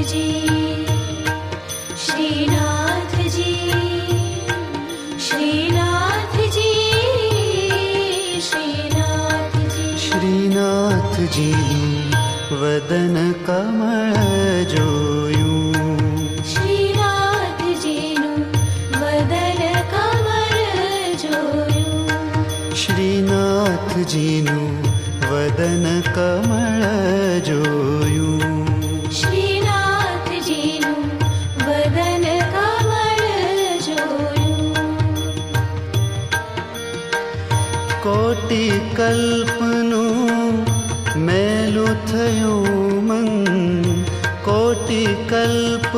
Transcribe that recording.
जी, श्रीनाथ जी, श्रीनाथ जी, श्रीनाथ जी। श्रीनाथजीનું વદન કમળ જોયું, શ્રીનાથજીનું વદન કમળ જોયું, શ્રીનાથજીનું વદન કમળ જોયું, શ્રીનાથજીનું વદન કમળ જોયું. કોટી કલ્પનું મેલું થયું મન, કોટી કલ્પ